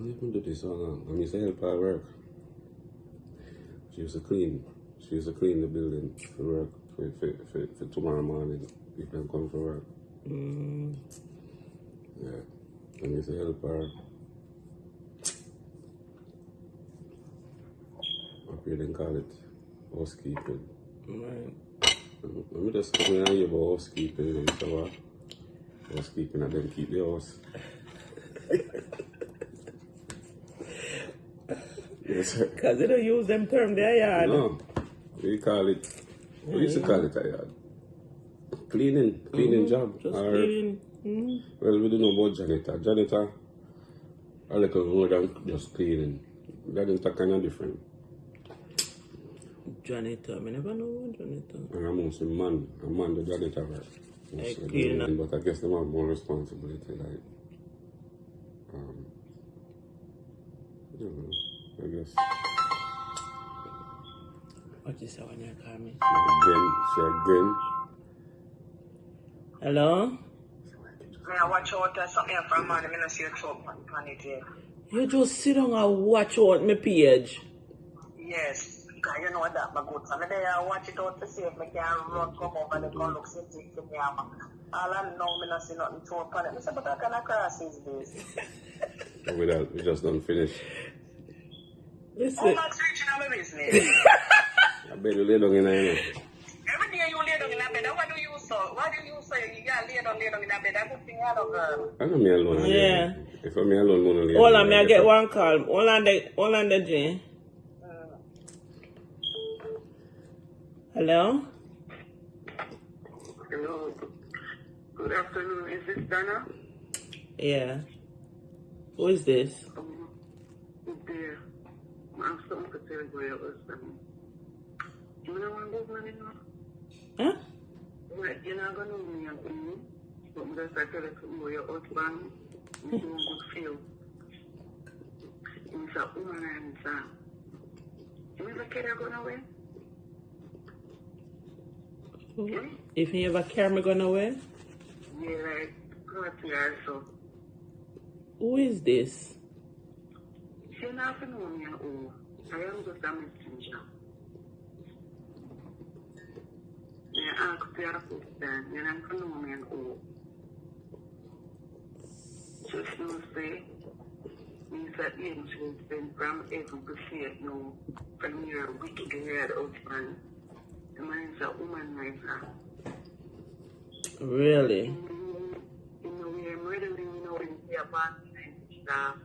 even do this so long. I used to help her work. She used to clean. She used to clean the building for work for tomorrow morning. People come for work. Yeah. I used to help her. Up here they call it housekeeping. Right. Let me just come here about housekeeping and so what? Housekeeping and then keep the house. Yes. Because they don't use them term there, yeah. No. We call it, we used to call it a yard. Cleaning job. Just Or, cleaning. well, we don't know about janitor. Janitor, a little more than just cleaning. Janitor kind of different. Janitor, I never know what janitor. And I'm also a man the janitor work. Cleaning. But I guess they have more responsibility, like, I don't know, I guess. What is that when you call me? Again. Hello? I watch out something from man, I don't see a trouble on it yet. You just sit down and watch out my page. Yes, because you know that, my good son. I watch it out to see if I can run, come over and come look, see things to me. All I know, I don't see nothing to upon it. I said, but I can't cross these days. We just don't finish. Listen. I'm not reaching on my business. I bet you lay down in there. Every day you lay down in a bed, what do you say? What do you say? You got lay down in a bed. That's a good thing, I don't know. I know me alone. Yeah. If I'm me alone, I'm going to lay Hold down. on, may I get one call? Hold on the G. Hello? Hello. Good afternoon. Is this Dana? Yeah. Who is this? Dear, I'm something to tell you about your husband. You know what this man is? Huh? Well, you're not going to know me and me, but I'm just going to tell you about your husband. He's doing good feel. He's a woman and he's a... You ever care going away? If you ever carry me going away? Yeah, like, party also. Who is this? You're not going to know me at all. I am just a messenger. I ask you a question. You're not going to know me at all. Just know, say, means that angels been from heaven to see it now from your wicked haired husband. The man is a womanizer. Really? You know, we are murdering, you know, when we are party and stuff.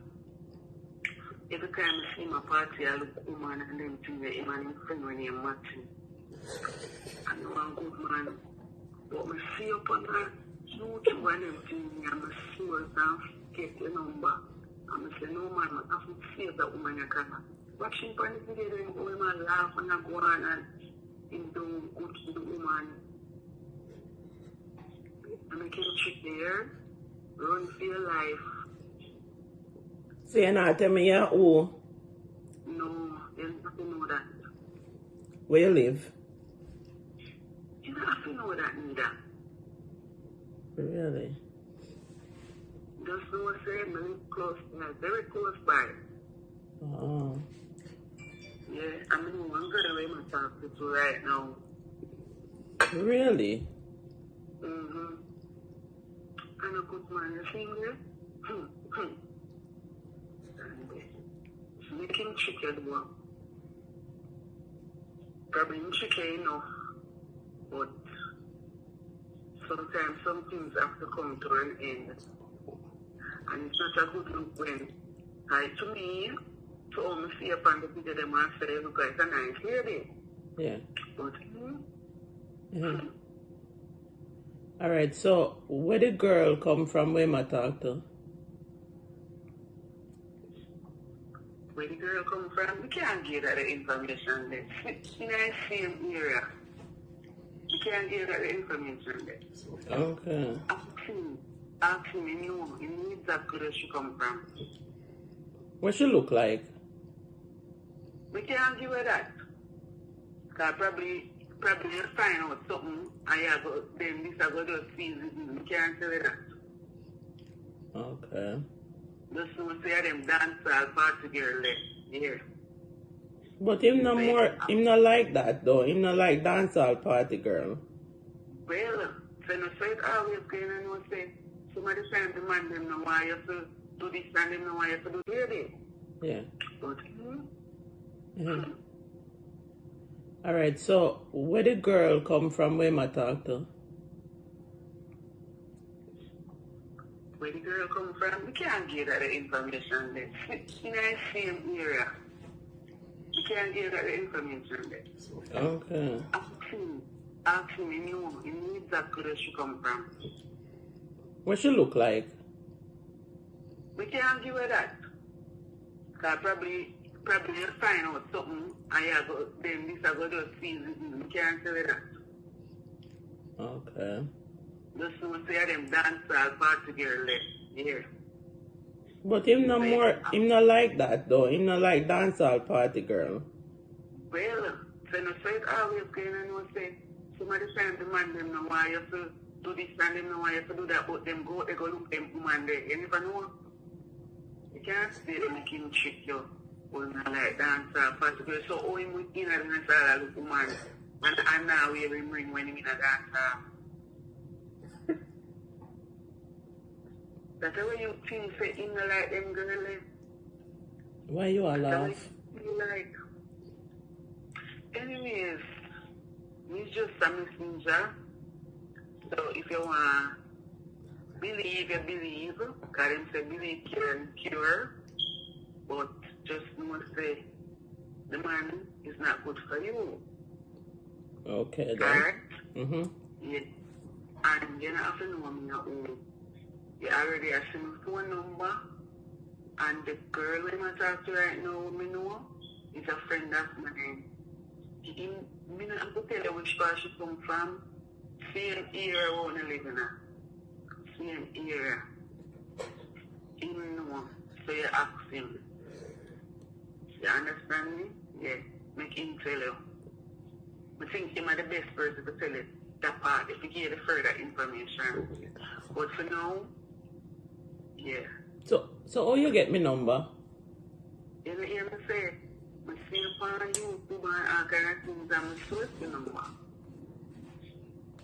Every time I see my party, I look woman and then think that a man is friend when you're matching. I know I'm a good man. But I see upon her, huge one and thing, and I see her down, get the number. And I say, no man, I have to save that woman you can. Watching for the video, then go in and laugh and I go on and do good to the woman. And I can trick there, run for your life. So you're not telling me you're who? No, there's nothing to know that. Where you live? You don't have to know that neither. Really? Just know what I say, I live close, very close by. Oh. Yeah, I mean, I'm good away my talking to right now. Really? Mm-hmm. I'm a good man, you see me? Make him chicken one. Probably chicken enough, but sometimes some things have to come to an end. And it's not a good look when, like to me, to only see upon the video them and say, look, it's a nice lady. Yeah. But, All right, so where the girl come from? Where I talk to? where the girl come from, we can't give her the information there. In the same area. We can't give her the information there. Okay. Ask him, you know exactly where she come from. What she look like? We can't give her that. Because probably you find out something and you go, then this I go just see it. We can't tell her that. Okay. Just know say them dancehall party girl there. Yeah. But him no more, him not like that though. Him not like dancehall party girl. Well, so no say it always going on no say somebody time the man them know why you to do this and them know why you to do this. Yeah. But Alright, so where the girl come from where I talk to? where the girl come from, we can't get that information there. In the same area. We can't get that information there. Okay. Ask him, he knew exactly where she come from. What she look like? We can't give her that. Because probably you find out something and you go, then this I go just see it. We can't tell her that. Okay. Just know say them dancehall party girl there. Yeah. But him no more, him not like that though. Him not like dancehall party girl. Well, so no say it always going on no say somebody find the man them know why you to do this and them know why you to do that, but them go, they go look them woman there. You never know. You can't stay there making trick you. Or not like dancehall party girl. So how him with in a dancehall look woman and now we even bring when him in a dancehall. That's the way you think say him not like them girl. Why you all laugh? You like. Anyways, he's just a messenger. So if you want believe, you believe. Because him say believe can cure. But just know say the man is not good for you. Okay then. Alright? Mm-hmm. Yeah. And you don't have to know me at all. You already have my phone number. And the girl I'm talking to right now, me know, is a friend of mine. Me not have to tell you which part she come from. Same area I want to live in. Same area. Him know. So you ask him. You understand me? Yeah. Make him tell you. I think him are the best person to tell you that part if you get the further information. But for now, yeah. So how you get me number? You know, hear me say, I see upon YouTube and all kind of things, I'm a source the number.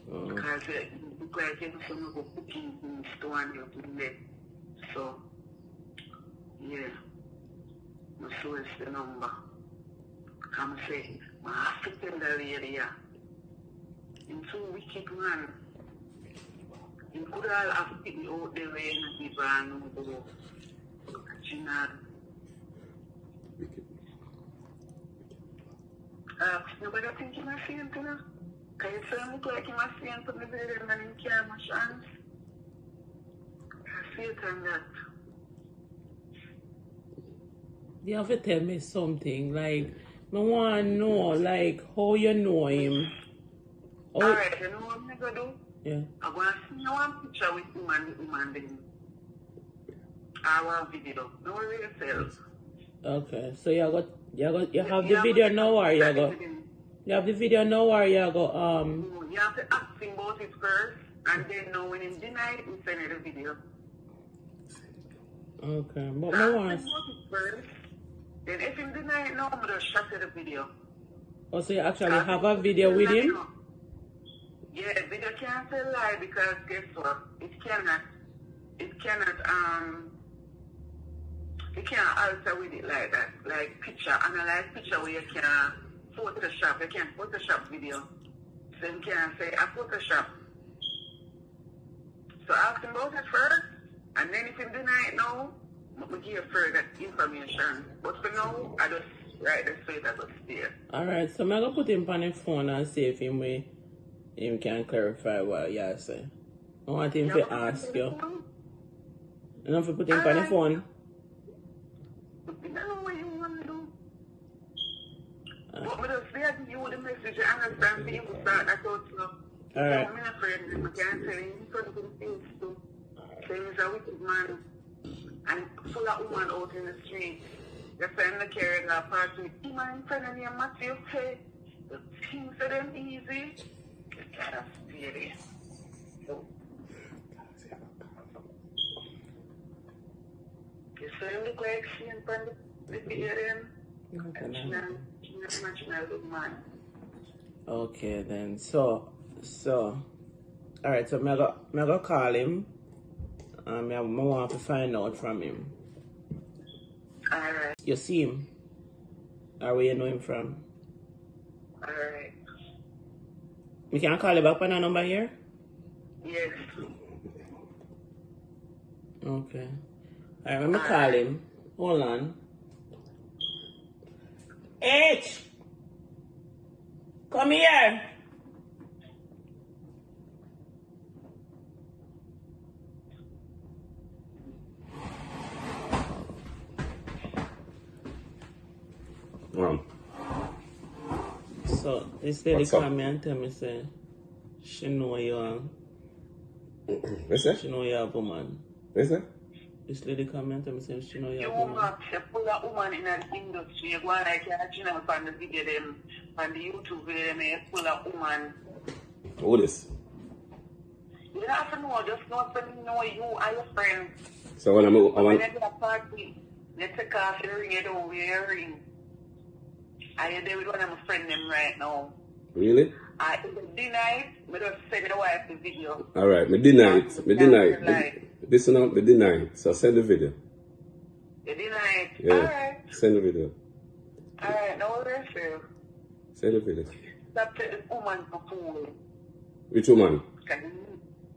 Because it look like you know some go cooking things to and you in there. So, yeah, I source the number. Come say, I have to tell the lady, yeah. In so wicked man. You could all have people out there where you people know the Gina. Nobody think you must see him, you know? Because you say look like you must see him from the building and you can't much chance. I see it on that. You have to tell me something. Like, I want to know, like, how you know him. Alright, you know what I'm going to do? Yeah. I'm going to see one picture with him and the woman then. I want video. Don't worry yourself. Okay, so you have the video now or you go? You have the video now or you go, No, you have to ask him about it first, and then know when he deny it, we send you the video. Okay, but So I ask him want... about it first, then if he deny it now, I'm going to shut you the video. Oh, so you actually have a video with him? Yeah, video can't say lie because guess what? It cannot, you can't alter with it like that. Like picture, analyze picture where you can Photoshop. You can Photoshop video. So you can say a Photoshop. So ask him about it first, and then if you deny it now, we'll give you further information. But for now, I just write the straight as it's there. Alright, so I'm going to put him on the phone and see if him can clarify what you say. I want him to ask you. You know if you put him on the phone? I don't know what you want to do. But just say you the message, you understand people start that out now. Alright. I'm not afraid of him. I can't tell him. He's going to confuse too. So he's a wicked man. And full of women out in the street. They're saying the carrying a party with him and friend and your Matthew. Hey, the things are them easy. You can't stay there. So, So you look like seeing from the video then. Okay then. So alright, so me go call him. I want to find out from him. Alright. You see him? Or where you know him from? Alright. We can call you back on a number here? Yes. Okay. Alright, let me call him. Hold on. H! Come here! So this lady come me and tell me say she know you What's that? she know you're a woman. What's that? This lady come and tell me say she know you're You a woman. want to pull a woman in the industry, you go like catching up on the video them, on the YouTube video them, you pull a woman. Who this? You don't have to know, just know if you know you and your friend. So when When you get a party, you take off your ring, you don't wear your ring. I am there with one of my friends them right now. Really? I deny it, I just send the wife the video. Alright, me deny it. Me deny it. Listen up, me deny it. So send the video. You deny it? Yeah. Alright. Send the video. Alright, no worries, sir. Send the video. Stop taking the woman for fool. Which woman?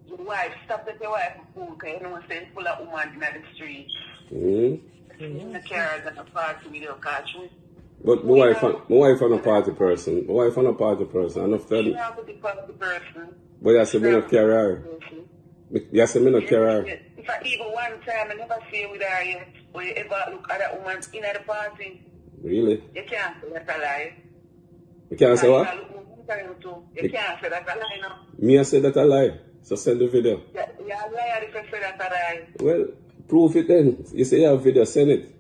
Your wife, stop taking your wife for fool, because you know say full of woman in the street. In the cars and the party with your catch me. But my wife on a party person. My wife on a party person. Enough You time. have to be party person. But you say me not care her. You say me not care her. If I even one time I never see you with her yet, or you ever look at that woman in the party, Really? you can't say that's a lie. You can't say what? You can't say that's a lie now. Me I say that a lie. So send the video. You're a liar if you say that's a lie. Well, prove it then. You say you have video, send it.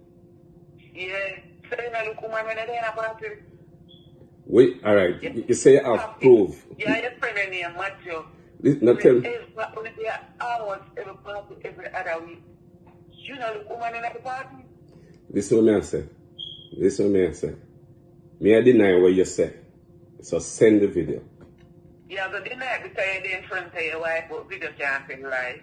Yeah. So you know look woman when they're in a party. Wait, alright. You say you have proof. Yeah, your friend name Matthew. Not tell me. Hours every party every other week. You know look woman in the party. This is what me I say. This is what me I say. Me I deny what you say. So send the video. Yeah, but deny it because you're in front of your wife, but video can't say lie.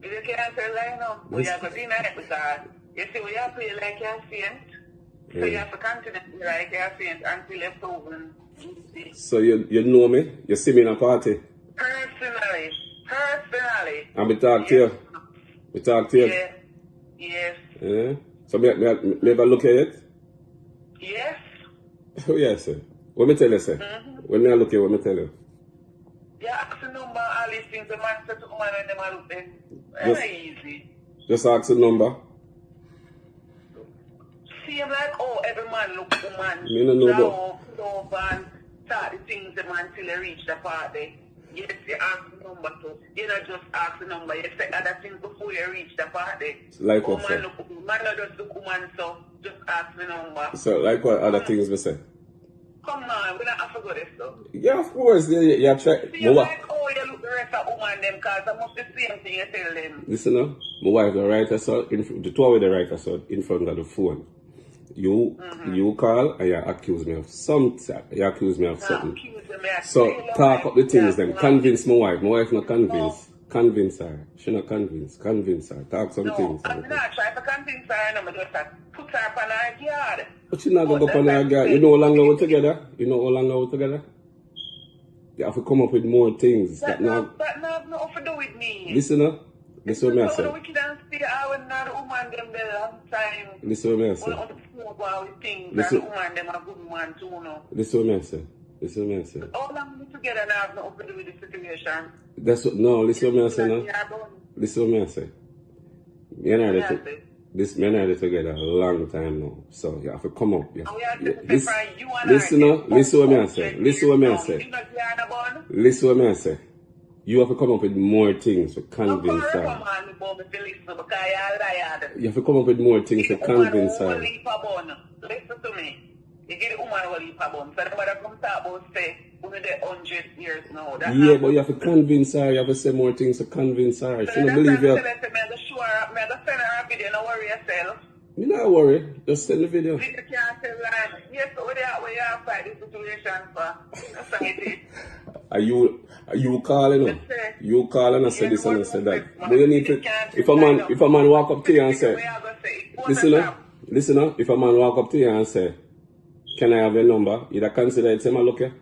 Video can't say lie now. But you have to deny it because you see we have to play like you're saint. So you have to continue to be like you're saint until you're proven. So you know me? You see me in a party? Personally. And we talk to you? We talk to you? Yes. Yes. Yeah? So me ever look at it? Yes. Oh yes, sir. What me tell you, sir? When me I look at what me tell you? Yeah, ask the number, all these things, the man said to woman when they are looking. Very easy. Just ask the number. See, I'm like, oh, every man look woman. Me no know Love and start the things the man till they reach the party. Yes, you ask the number too. You not just ask the number, you say other things before you reach the party. Like oh, what, sir? Man not just look woman, so just ask the number. So like what other things we say? Come on, we don't have to go this stuff. Yeah, of course. You have to See, you're like, oh, you look the rest of woman them, because I must the same thing you tell them. Listen now, my wife the writer so the two of the writer so in front of the phone. You call and you accuse me of something. You accuse me of something. So talk up the things then. Convince my wife. My wife not convinced. Convince her. She not convinced. Convince her. Talk some things. I'm not trying to convince her. I'm just put her on her yard. But she not gonna go on her yard. You know how long we're together? You know how long we're together? You have to come up with more things. That not have nothing to do with me. Listen up. Listen what me I say. Listen what me I say. Listen what me I say. Listen what me I say. All of them together now have nothing to do with the situation. That's what, no, listen what me I say now. Listen what me I say. Me and I together a long time now. So you have to come up. Listen now. Listen what me I say. Listen what me I say. Listen what me I say. You have to come up with more things to convince her. You have to come up with more things to convince her. Listen to me. You get the woman who leave her bum. So the mother come talk about say, the 100 years now. Yeah, but you have to convince her. You have to say more things to convince her. She don't believe you. I'm going to send her a video. Don't worry yourself. Me not worry. Just send the video. You can't tell line. Yes, so what you have fight this situation for? That's how it is. Are you calling her? You calling and say this and say that. But you need to, if a man walk up to you and say, listen up, if a man walk up to you and say, can I have your number? You consider it, say, look here,